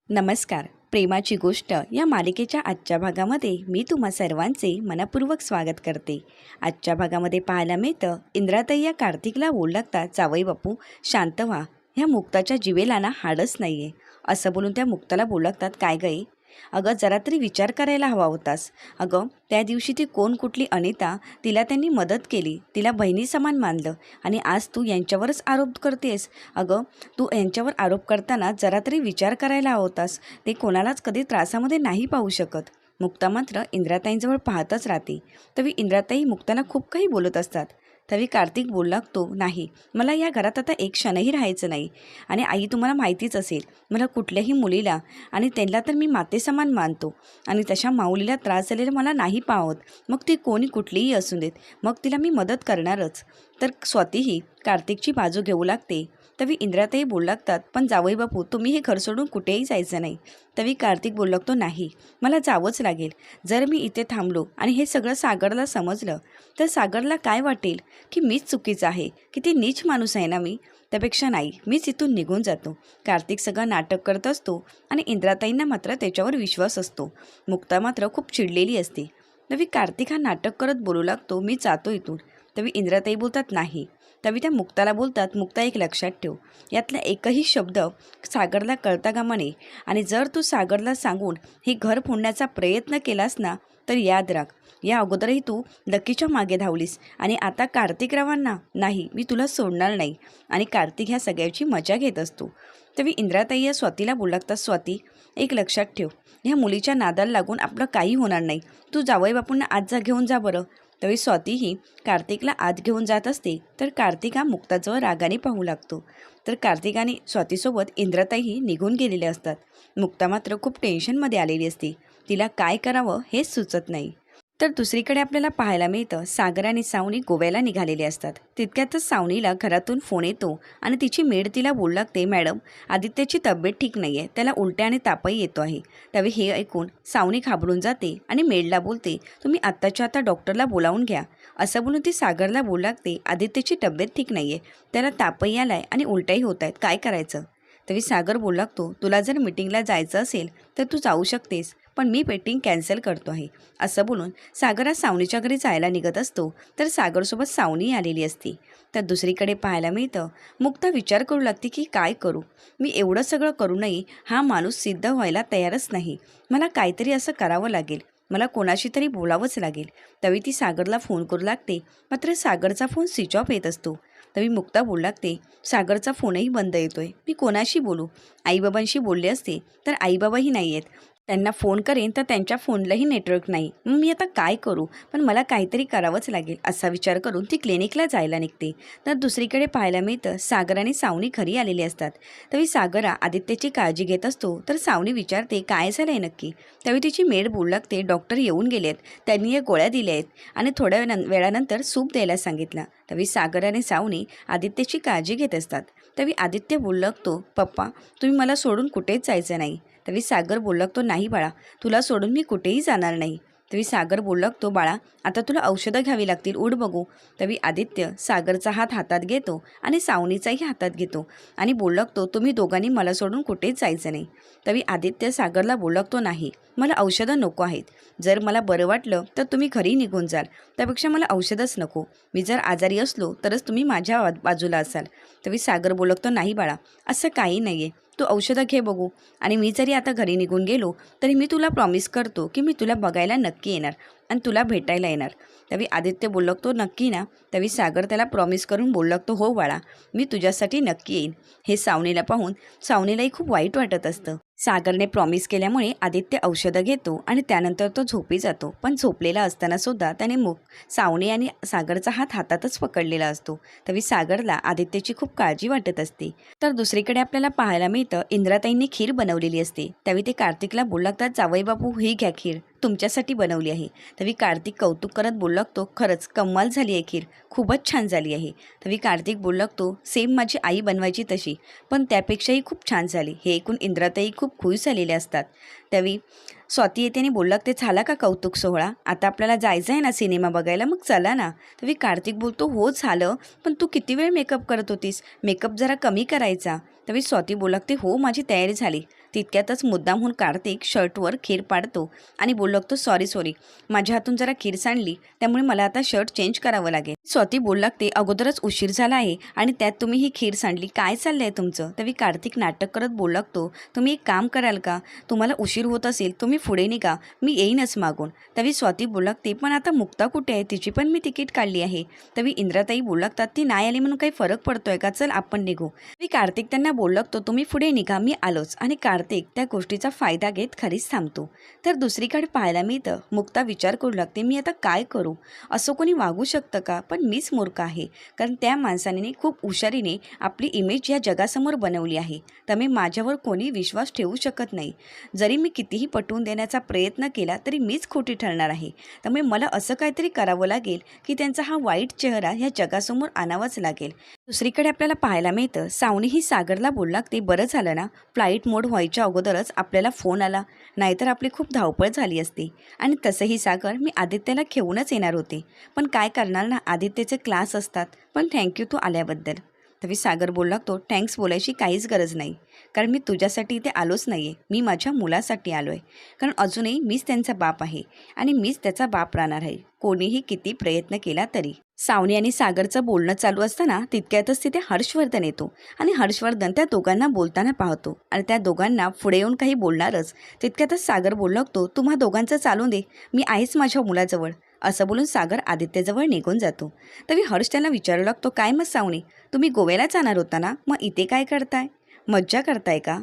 नमस्कार. प्रेमाची गोष्ट या मालिकेच्या आजच्या भागामध्ये मी तुम्हा सर्वांचे मनपूर्वक स्वागत करते. आजच्या भागामध्ये पाहायला मिळतं, इंद्राताई या कार्तिकला बोलू लागतात, जावई बापू शांत व्हा, ह्या मुक्ताच्या जिवेला ना हाडच नाही आहे असं बोलून त्या मुक्ताला बोलू लागतात. काय गं, अगं जरा तरी विचार करायला हवा होतास. अगं त्या दिवशी ती कोण कुठली अनिता, तिला त्यांनी मदत केली, तिला बहिणी समान मानलं आणि आज तू यांच्यावरच आरोप करतेस. अगं तू यांच्यावर आरोप करताना जरा तरी विचार करायला हवा होतास. ते कोणालाच कधी त्रासामध्ये नाही पाहू शकत. मुक्ता मात्र इंद्राताईंजवळ पाहतच राहते. तरी इंद्राताई मुक्ताला खूप काही बोलत असतात. तरी कार्तिक बोलू लागतो, नाही, मला या घरात आता एक क्षणही राहायचं नाही. आणि आई, तुम्हाला माहितीच असेल, मला कुठल्याही मुलीला आणि त्यांना तर मी मातेसमान मानतो आणि तशा माऊलीला त्रास झालेला मला नाही पाहत. मग ती कोणी कुठलीही असू देत, मग तिला मी मदत करणारच. तर स्वतःही कार्तिकची बाजू घेऊ लागते. तवी इंद्राताई बोलू लागतात, पण जावई बापू, तुम्ही हे घर सोडून कुठेही जायचं नाही. तवी कार्तिक बोलू लागतो, नाही, मला जावंच लागेल. जर मी इथे थांबलो आणि हे सगळं सागरला समजलं तर सागरला काय वाटेल की मीच चुकीचं आहे, की ती नीच माणूस आहे ना मी. त्यापेक्षा नाही, मीच इथून निघून जातो. कार्तिक सगळं नाटक करत असतो आणि इंद्राताईंना मात्र त्याच्यावर विश्वास असतो. मुक्ता मात्र खूप चिडलेली असते. तवी कार्तिक हा नाटक करत बोलू लागतो, मी जातो इथून. तवी इंद्राताई बोलतात, नाही. तवी त्या मुक्ताला बोलतात, मुक्ता एक लक्षात ठेव, यातला एकही शब्द सागरला कळता कामा नये. आणि जर तू सागरला सांगून हे घर फोडण्याचा प्रयत्न केलास ना, तर याद राख, या अगोदरही तू लकीच्या मागे धावलीस आणि आता कार्तिकरावांना नाही, मी तुला सोडणार नाही. आणि कार्तिक ह्या सगळ्याची मजा घेत असतो. तरी इंद्राताई या स्वातीला बोलू लागतात, स्वाती, एक लक्षात ठेव, ह्या मुलीच्या नादाला लागून आपलं काही होणार नाही. तू जावई बापूंना आज घेऊन जा बरं. तरी स्वातीही कार्तिकला आत घेऊन जात असते. तर कार्तिक हा मुक्ताजवळ रागाने पाहू लागतो. तर कार्तिक आणि स्वातीसोबत इंद्राताईही निघून गेलेले असतात. मुक्ता मात्र खूप टेन्शनमध्ये आलेली असते. तिला काय करावं हेच सुचत नाही. तर दुसरीकडे आपल्याला पाहायला मिळतं, सागर आणि सावनी गोव्याला निघालेले असतात. तितक्यातच सावनीला घरातून फोन येतो आणि तिची मेड तिला बोलू लागते, मॅडम, आदित्यची तब्येत ठीक नाही आहे, त्याला उलट्या आणि तापही येतो आहे. त्यावेळी हे ऐकून सावनी घाबरून जाते आणि मेडला बोलते, तुम्ही आत्ताच्या आता डॉक्टरला बोलावून घ्या. असं बोलून ती सागरला बोलू लागते, आदित्यची तब्येत ठीक नाही आहे, त्याला तापही आलाय आणि उलट्याही होत आहेत, काय करायचं. तरी सागर बोलू लागतो, तुला जर मीटिंगला जायचं असेल तर तू जाऊ शकतेस, पण मी मीटिंग कॅन्सल करतो आहे. असं बोलून सागर आज सावनीच्या घरी जायला निघत असतो. तर सागरसोबत सावनी आलेली असते. तर दुसरीकडे पाहायला मिळतं, मुक्ता विचार करू लागते की काय करू, मी एवढं सगळं करूनही हा माणूस सिद्ध व्हायला तयारच नाही. मला काहीतरी असं करावं लागेल, मला कोणाशी तरी बोलावंच लागेल. तवी ती सागरला फोन करू लागते. मात्र सागरचा फोन स्विच ऑफ येत असतो. तवी मुक्ता बोलू लागते, सागरचा फोनही बंद येतोय, मी कोणाशी बोलू. आईबाबांशी बोलले असते तर आईबाबाही नाही आहेत, त्यांना फोन करेन तर त्यांच्या फोनलाही नेटवर्क नाही. मग मी आता काय करू, पण मला काहीतरी करावंच लागेल असा विचार करून ती क्लिनिकला जायला निघते. तर दुसरीकडे पाहायला मिळतं, सागर आणि सावनी घरी आलेली असतात. तरी सागर आदित्यची काळजी घेत असतो. तर सावनी विचारते, काय झालं आहे नक्की. त्यावेळी तिची मेड बोलू लागते, डॉक्टर येऊन गेलेत, त्यांनी या गोळ्या दिल्या आहेत आणि थोड्या वेळानंतर सूप द्यायला सांगितलं. तरी सागर आणि सावनी आदित्यची काळजी घेत असतात. तरी आदित्य बोलू लागतो, पप्पा, तुम्ही मला सोडून कुठेच जायचं नाही. तरी सागर बोलू लागतो, नाही बाळा, तुला सोडून मी कुठेही जाणार नाही. तरी सागर बोलू लागतो, बाळा, आता तुला औषधं घ्यावी लागतील, उठ बघू. तरी आदित्य सागरचा हात हातात घेतो आणि सावनीचाही हातात घेतो आणि बोलू लागतो, तुम्ही दोघांनी मला सोडून कुठेच जायचं नाही. तरी आदित्य सागरला बोलू लागतो, नाही, मला औषधं नको आहेत. जर मला बरं वाटलं तर तुम्ही घरी निघून जाल, त्यापेक्षा मला औषधच नको. मी जर आजारी असलो तरच तुम्ही माझ्या बाजूला असाल. तरी सागर बोलू लागतो, नाही बाळा, असं काही नाही आहे, तू औषधं घे बघू. आणि मी जरी आता घरी निघून गेलो तरी मी तुला प्रॉमिस करतो की मी तुला बघायला नक्की येणार आणि तुला भेटायला येणार. तरी आदित्य बोलू लागतो, नक्की ना. तरी सागर त्याला प्रॉमिस करून बोलू लागतो, हो बाळा, मी तुझ्यासाठी नक्की येईन. हे सावनीला पाहून सावनीलाही खूप वाईट वाटत असतं. सागरने प्रॉमिस केल्यामुळे आदित्य औषधं घेतो आणि त्यानंतर तो झोपी जातो. पण झोपलेला असताना सुद्धा त्याने सावनी आणि सागरचा हात हातातच पकडलेला असतो. तरी सागरला आदित्यची खूप काळजी वाटत असते. तर दुसरीकडे आपल्याला पाहायला मिळतं, इंद्राताईंनी खीर बनवलेली असते. त्यावेळी ते कार्तिकला बोलू लागतात, जावई बापू, ही घ्या खीर, तुमच्यासाठी बनवली आहे. तरी कार्तिक कौतुक करत बोलू लागतो, खरंच कमाल झाली आहे खीर, खूपच छान झाली आहे. तरी कार्तिक बोलू लागतो, सेम माझी आई बनवायची तशी, पण त्यापेक्षाही खूप छान झाली. हे ऐकून इंद्राताई खूप खुश झालेले असतात. त्यावेळी स्वाती येते आणि बोलू लागते, झाला का कौतुक सोहळा, आता आपल्याला जायचं आहे ना सिनेमा बघायला, मग चला ना. तरी कार्तिक बोलतो, हो झालं, पण तू किती वेळ मेकअप करत होतीस, मेकअप जरा कमी करायचा. तरी स्वाती बोलू लागते, हो माझी तयारी झाली. तितक्यातच मुद्दामहून कार्तिक शर्टवर खीर पाडतो आणि बोलू लागतो, सॉरी माझ्या हातून जरा खीर सांडली, त्यामुळे मला आता शर्ट चेंज करावं लागेल. स्वाती बोलू लागते, अगोदरच उशीर झाला आहे आणि त्यात तुम्ही ही खीर सांडली, काय चाललंय तुमचं? तरी कार्तिक नाटक करत बोलू लागतो, तुम्ही एक काम कराल का? तुम्हाला उशीर होत असेल तुम्ही पुढे निघा, मी येईनच मागून. तरी स्वाती बोलू लागते, पण आता मुक्ता कुठे आहे? तिची पण मी तिकीट काढली आहे. तरी इंद्राताई बोलू लागतात, ती नाही आली म्हणून काही फरक पडतोय का? चल आपण निघू. तरी कार्तिक त्यांना बोलू लागतो, तुम्ही पुढे निघा, मी आलोच. आणि कार्तिक त्या गोष्टीचा फायदा घेत खरीच थांबतो. तर दुसरीकडे पाहायला मिळतं, मुक्ता विचार करू लागते, मी आता काय करू? असं कोणी वागू शकतं का? पण मीच मूर्ख आहे, कारण त्या माणसाने खूप हुशारीने आपली इमेज या जगासमोर बनवली आहे. त्यामुळे माझ्यावर कोणी विश्वास ठेवू शकत नाही. जरी मी कितीही पटवून देण्याचा प्रयत्न केला तरी मीच खोटी ठरणार आहे. त्यामुळे मला असं काहीतरी करावं लागेल की त्यांचा हा वाईट चेहरा ह्या जगासमोर आणावाच लागेल. दुसरीकडे आपल्याला पाहायला मिळतं, सावनी ही सागरला बोलू लागते, बरं झालं ना फ्लाईट मोड व्हायच्या अगोदरच आपल्याला फोन आला, नाहीतर आपली खूप धावपळ झाली असती. आणि तसंही सागर, मी आदित्यला घेऊनच येणार होते, पण काय करणार ना, आदित्यचे क्लास असतात. पण थँक्यू तू आल्याबद्दल. तरी सागर बोलू लागतो, थँक्स बोलायची काहीच गरज नाही, कारण मी तुझ्यासाठी इथे आलोच नाही आहे, मी माझ्या मुलासाठी आलो आहे. कारण अजूनही मीच त्यांचा बाप आहे आणि मीच त्याचा बाप राहणार आहे, कोणीही किती प्रयत्न केला तरी. सावनी आणि सागरचं बोलणं चालू असताना तितक्यातच तिथे हर्षवर्धन येतो आणि हर्षवर्धन त्या दोघांना बोलताना पाहतो आणि त्या दोघांना पुढे येऊन काही बोलणारच. तितक्यातच सागर बोलू लागतो, तुम्हा दोघांचं चालू दे, मी आहेच माझ्या मुलाजवळ. असं बोलून सागर आदित्यजवळ निघून जातो. तरी हर्ष त्यांना विचारू लागतो, काय मग सावनी, तुम्ही गोव्याला जाणार होता ना, मग इथे काय करताय? मज्जा करताय का?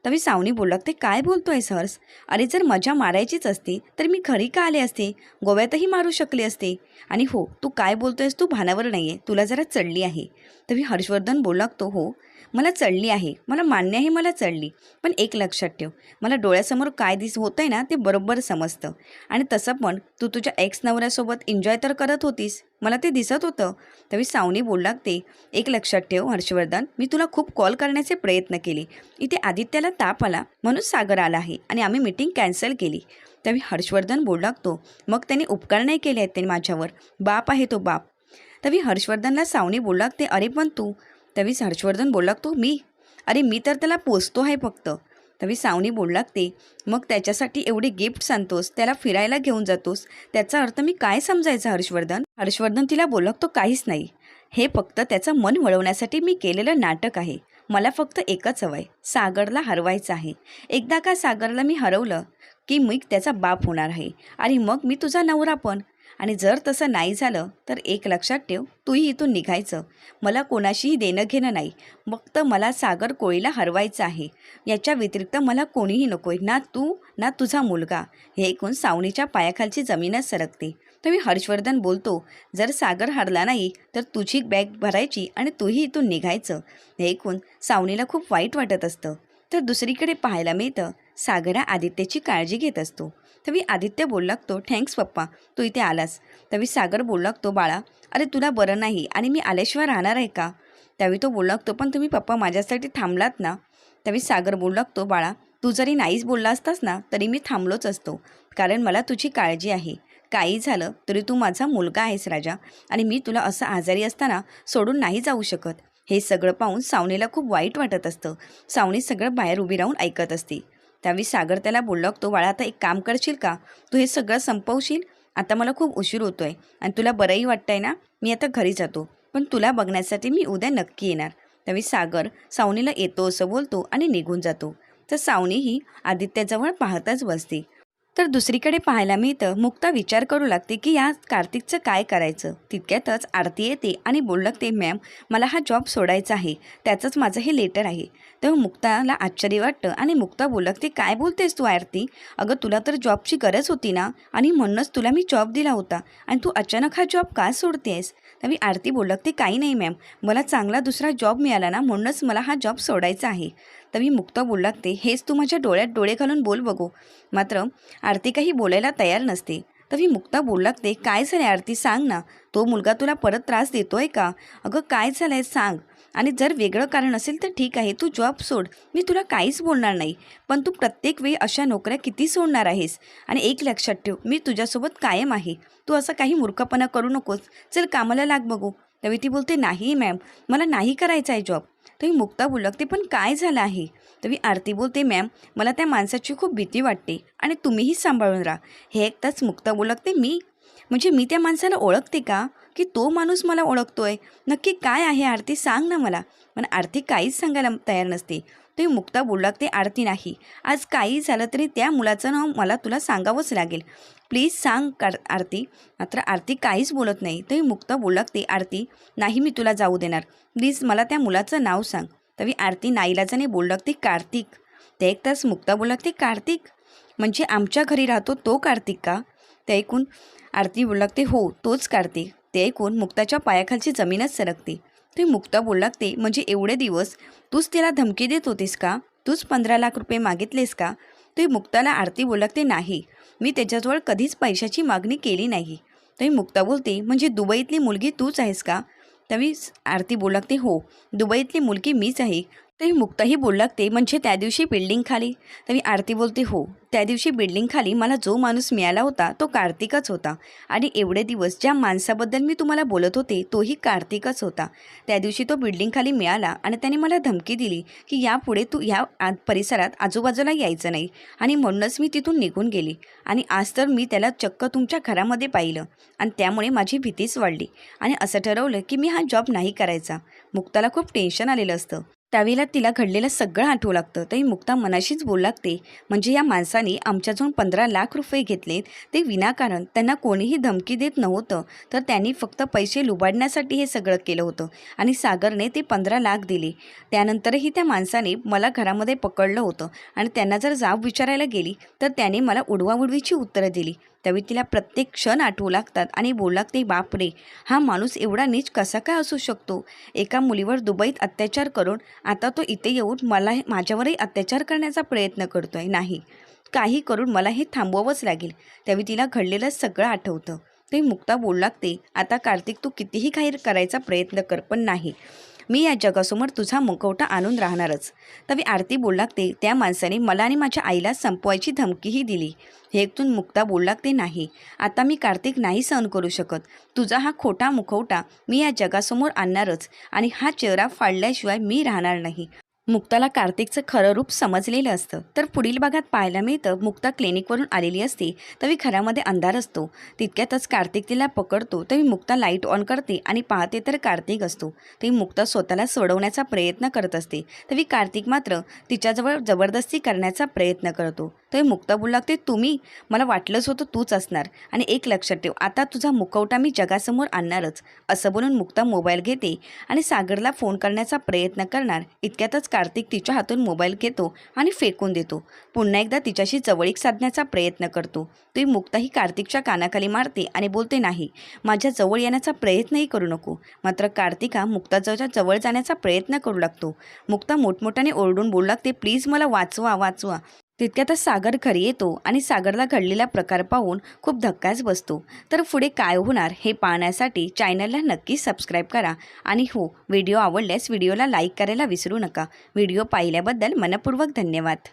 तरी सावनी बोलू लागते, काय बोलतोयस हर्ष? अरे जर मजा मारायचीच असती तर मी घरी का आले असते, गोव्यातही मारू शकले असते. आणि हो, तू काय बोलतोयस, तू भानावर नाही आहे, तुला जरा चढली आहे. तरी हर्षवर्धन बोलू लागतो, हो मला चढली आहे, मला मान्य आहे मला चढली, पण एक लक्षात ठेव, मला डोळ्यासमोर काय होतंय ना ते बरोबर समजतं. आणि तसं पण तू तुझ्या एक्स नवऱ्यासोबत एन्जॉय तर करत होतीस, मला ते दिसत होतं. तरी सावनी बोलू लागते, एक लक्षात ठेव हर्षवर्धन, मी तुला खूप कॉल करण्याचे प्रयत्न केले, इथे आदित्याला ताप आला म्हणून सागर आला आहे आणि आम्ही मीटिंग कॅन्सल केली. त्यावेळी हर्षवर्धन बोलू लागतो, मग त्याने उपकार नाही केले आहेत त्यांनी माझ्यावर, बाप आहे तो बाप. त्यावेळी हर्षवर्धनला सावनी बोलू लागते, अरे पण तू. त्यावेळी हर्षवर्धन बोलू लागतो, मी, अरे मी तर त्याला पोचतो आहे फक्त. त्यावेळी सावनी बोलू लागते, मग त्याच्यासाठी एवढे गिफ्ट आणतोस, त्याला फिरायला घेऊन जातोस, त्याचा अर्थ मी काय समजायचा हर्षवर्धन? हर्षवर्धन तिला बोलू लागतो, काहीच नाही, हे फक्त त्याचं मन वळवण्यासाठी मी केलेलं नाटक आहे. मला फक्त एकच हवं आहे, सागरला हरवायचं आहे. एकदा का सागरला मी हरवलं की मी त्याचा बाप होणार आहे आणि मग मी तुझा नवरा पण. आणि जर तसं नाही झालं तर एक लक्षात ठेव, तूही इथून निघायचं. मला कोणाशीही देणं घेणं नाही, फक्त मला सागर कोळीला हरवायचं आहे. याच्या व्यतिरिक्त मला कोणीही नको आहे, ना तू ना तुझा मुलगा. हे ऐकून सावनीच्या पायाखालची जमीनच सरकते. तरी हर्षवर्धन बोलतो, जर सागर हरला नाही तर तुझी बॅग भरायची आणि तूही इथून निघायचं. हे ऐकून सावनीला खूप वाईट वाटत असतं. तर दुसरीकडे पाहायला मिळतं, सागरा आदित्यची काळजी घेत असतो. तरी आदित्य बोलू लागतो, थँक्स पप्पा तू इथे आलास. तरी सागर बोलू लागतो, बाळा अरे तुला बरं नाही आणि मी आल्याशिवाय राहणार आहे का? त्यावेळी तो बोलू लागतो, पण तुम्ही पप्पा माझ्यासाठी थांबलात ना. त्यावेळी सागर बोलू लागतो, बाळा तू जरी नाहीच बोलला असतास ना तरी मी थांबलोच असतो, कारण मला तुझी काळजी आहे. काही झालं तरी तू माझा मुलगा आहेस राजा, आणि मी तुला असं आजारी असताना सोडून नाही जाऊ शकत. हे सगळं पाहून सावनीला खूप वाईट वाटत असतं. सावनी सगळं बाहेर उभी राहून ऐकत असते. त्यावेळी सागर त्याला बोलू लागतो, बाळा आता एक काम करशील का, तू हे सगळं संपवशील, आता मला खूप उशीर होतो आहे आणि तुला बरंही वाटतं आहे ना, मी आता घरी जातो, पण तुला बघण्यासाठी मी उद्या नक्की येणार. त्यावेळी सागर सावनीला येतो असं बोलतो आणि निघून जातो. तर सावनीही आदित्यजवळ पाहतच बसते. तर दुसरीकडे पाहायला मिळतं, मुक्ता विचार करू लागते की या कार्तिकचं काय करायचं. तितक्यातच आरती येते आणि बोलू लागते, मॅम मला हा जॉब सोडायचा आहे, त्याचंच माझं हे लेटर आहे. तेव्हा मुक्ताला आश्चर्य वाटतं आणि मुक्ता बोलू लागते, काय बोलतेस तू आरती, अगं तुला तर जॉबची गरज होती ना, आणि म्हणूनच तुला मी जॉब दिला होता, आणि तू अचानक हा जॉब का सोडतेस? त्यावेळी आरती बोलू लागते, काही नाही मॅम, मला चांगला दुसरा जॉब मिळाला ना, म्हणूनच मला हा जॉब सोडायचा आहे. तरी मुक्ता बोलू लागते, हेच तू माझ्या डोळ्यात डोळे घालून बोल बघू. मात्र आरती काही बोलायला तयार नसते. तरी मुक्ता बोलू लागते, काय झालं आरती, सांग ना, तो मुलगा तुला परत त्रास देतोय का? अगं काय झालंय सांग, आणि जर वेगळं कारण असेल तर ठीक आहे, तू जॉब सोड, मी तुला काहीच बोलणार नाही, पण तू प्रत्येक वेळी अशा नोकऱ्या किती सोडणार आहेस? आणि एक लक्षात ठेव, मी तुझ्यासोबत कायम आहे, तू असं काही मूर्खपणा करू नकोस, चल कामाला लाग बघू. त्यावेळी ती बोलते, नाही मॅम मला नाही करायचा आहे जॉब. तरी मुक्ता बोलू लागते, पण काय झालं आहे? तरी आरती बोलते, मॅम मला त्या माणसाची खूप भीती वाटते आणि तुम्हीही सांभाळून राहा. हे ऐकताच मुक्ता बोलू लागते, मी त्या माणसाला ओळखते का, की तो माणूस मला ओळखतोय? नक्की काय आहे आरती, सांग ना मला. पण आरती काहीच सांगायला तयार नसते. ते मुक्ता बोलू लागते, आरती नाही, आज काही झालं तरी त्या मुलाचं नाव मला तुला सांगावंच लागेल, प्लीज सांग आरती. मात्र आरती काहीच बोलत नाही. तरी मुक्ता बोलू लागते, आरती नाही, मी तुला जाऊ देणार, प्लीज मला त्या मुलाचं नाव सांग. तरी आरती नाईलाजाने बोलू लागते, कार्तिक. ते ऐकताच मुक्ता बोलू लागते, कार्तिक म्हणजे आमच्या घरी राहतो तो कार्तिक का? ते ऐकून आरती बोलू लागते, हो तोच कार्तिक. ते ऐकून मुक्ताच्या पायाखालची जमीनच सरकते. ते मुक्ता बोलू लागते, म्हणजे एवढे दिवस तूच त्याला धमकी देत होतीस का? तूच 15 लाख रुपये मागितलेस का? ते मुक्ताला आरती बोलू लागते, नाही, मी त्याच्याजवळ कधीच पैशाची मागणी केली नाही. तरी मुक्ता बोलते, म्हणजे दुबईतली मुलगी तूच आहेस का? तरी आरती बोलू लागते, हो दुबईतली मुलगी मीच आहे. तरी मुक्ताही बोलू लागते, म्हणजे त्या दिवशी बिल्डिंग खाली? तरी आरती बोलते, हो त्या दिवशी बिल्डिंग खाली मला जो माणूस मिळाला होता तो कार्तिकच होता आणि एवढे दिवस ज्या माणसाबद्दल मी तुम्हाला बोलत होते तोही कार्तिकच होता. त्या दिवशी तो बिल्डिंग खाली मिळाला आणि त्याने मला धमकी दिली की यापुढे तू ह्या परिसरात आजूबाजूला यायचं नाही आणि म्हणूनच मी तिथून निघून गेली आणि आज तर मी त्याला चक्क तुमच्या घरामध्ये पाहिलं आणि त्यामुळे माझी भीतीच वाढली आणि असं ठरवलं की मी हा जॉब नाही करायचा. मुक्ताला खूप टेन्शन आलेलं असतं. त्यावेळेला तिला घडलेलं सगळं आठवू लागतं. तरी मुक्ता मनाशीच बोलू लागते, म्हणजे या माणसाने आमच्याजवळ 15 लाख रुपये घेतलेत ते विनाकारण. त्यांना कोणीही धमकी देत नव्हतं, तर त्यांनी फक्त पैसे लुबाडण्यासाठी हे सगळं केलं होतं आणि सागरने ते 15 लाख दिले. त्यानंतरही त्या माणसाने मला घरामध्ये पकडलं होतं आणि त्यांना जर जाब विचारायला गेली तर त्याने मला उडवाउडवीची उत्तरं दिली. त्यावेळी तिला प्रत्येक क्षण आठवू लागतात आणि बोलू लागते, बापरे, हा माणूस एवढा नीच कसा काय असू शकतो? एका मुलीवर दुबईत अत्याचार करून आता तो इथे येऊन माझ्यावरही अत्याचार करण्याचा प्रयत्न करतोय. नाही, काही करून मला हे थांबवावंच लागेल. त्यावेळी तिला घडलेलं सगळं आठवतं. ते मुक्ता बोलू लागते, आता कार्तिक तू कितीही काही करायचा प्रयत्न कर, पण नाही, मी या जगासमोर तुझा मुखवटा आणून राहणारच. तरी आरती बोलू लागते, त्या माणसाने मला आणि माझ्या आईला संपवायची धमकीही दिली. हे ऐकून मुक्ता बोलू लागते, नाही, आता मी कार्तिक नाही सहन करू शकत. तुझा हा खोटा मुखवटा मी या जगासमोर आणणारच आणि हा चेहरा फाडल्याशिवाय मी राहणार नाही. मुक्ताला कार्तिकचं खरं रूप समजलेलं असतं. तर पुढील भागात पाहायला मिळतं, मुक्ता क्लिनिकवरून आलेली असते तरी घरामध्ये अंधार असतो. तितक्यातच कार्तिक तिला पकडतो. तरी मुक्ता लाईट ऑन करते आणि पाहते तर कार्तिक असतो. तरी मुक्ता स्वतःला सोडवण्याचा प्रयत्न करत असते. तरी कार्तिक मात्र तिच्याजवळ जबरदस्ती करण्याचा प्रयत्न करतो. तरी मुक्ता बोलू लागते, मला वाटलंच होतं तूच असणार आणि एक लक्षात ठेव, आता तुझा मुखवटा मी जगासमोर आणणारच. असं बोलून मुक्ता मोबाईल घेते आणि सागरला फोन करण्याचा प्रयत्न करणार. इतक्यातच कार्तिक तिच्या हातून मोबाईल घेतो आणि फेकून देतो. पुन्हा एकदा तिच्याशी जवळीक साधण्याचा प्रयत्न करतो. ती मुक्ता ही कार्तिकच्या कानाखाली मारते आणि बोलते, नाही, माझ्या जवळ येण्याचा प्रयत्नही करू नको. मात्र कार्तिका मुक्ताच्या जवळ जाण्याचा प्रयत्न करू लागतो. मुक्ता मोठमोठ्याने ओरडून बोलू लागते, प्लीज मला वाचवा वाचवा. तितक्यातच सागर घरी येतो आणि सागरला घडलेला प्रकार पाहून खूप धक्काच बसतो. तर पुढे काय होणार हे पाहण्यासाठी चॅनलला नक्की सबस्क्राईब करा आणि हो, व्हिडिओ आवडल्यास व्हिडिओला लाईक करायला विसरू नका. व्हिडिओ पाहिल्याबद्दल मनपूर्वक धन्यवाद.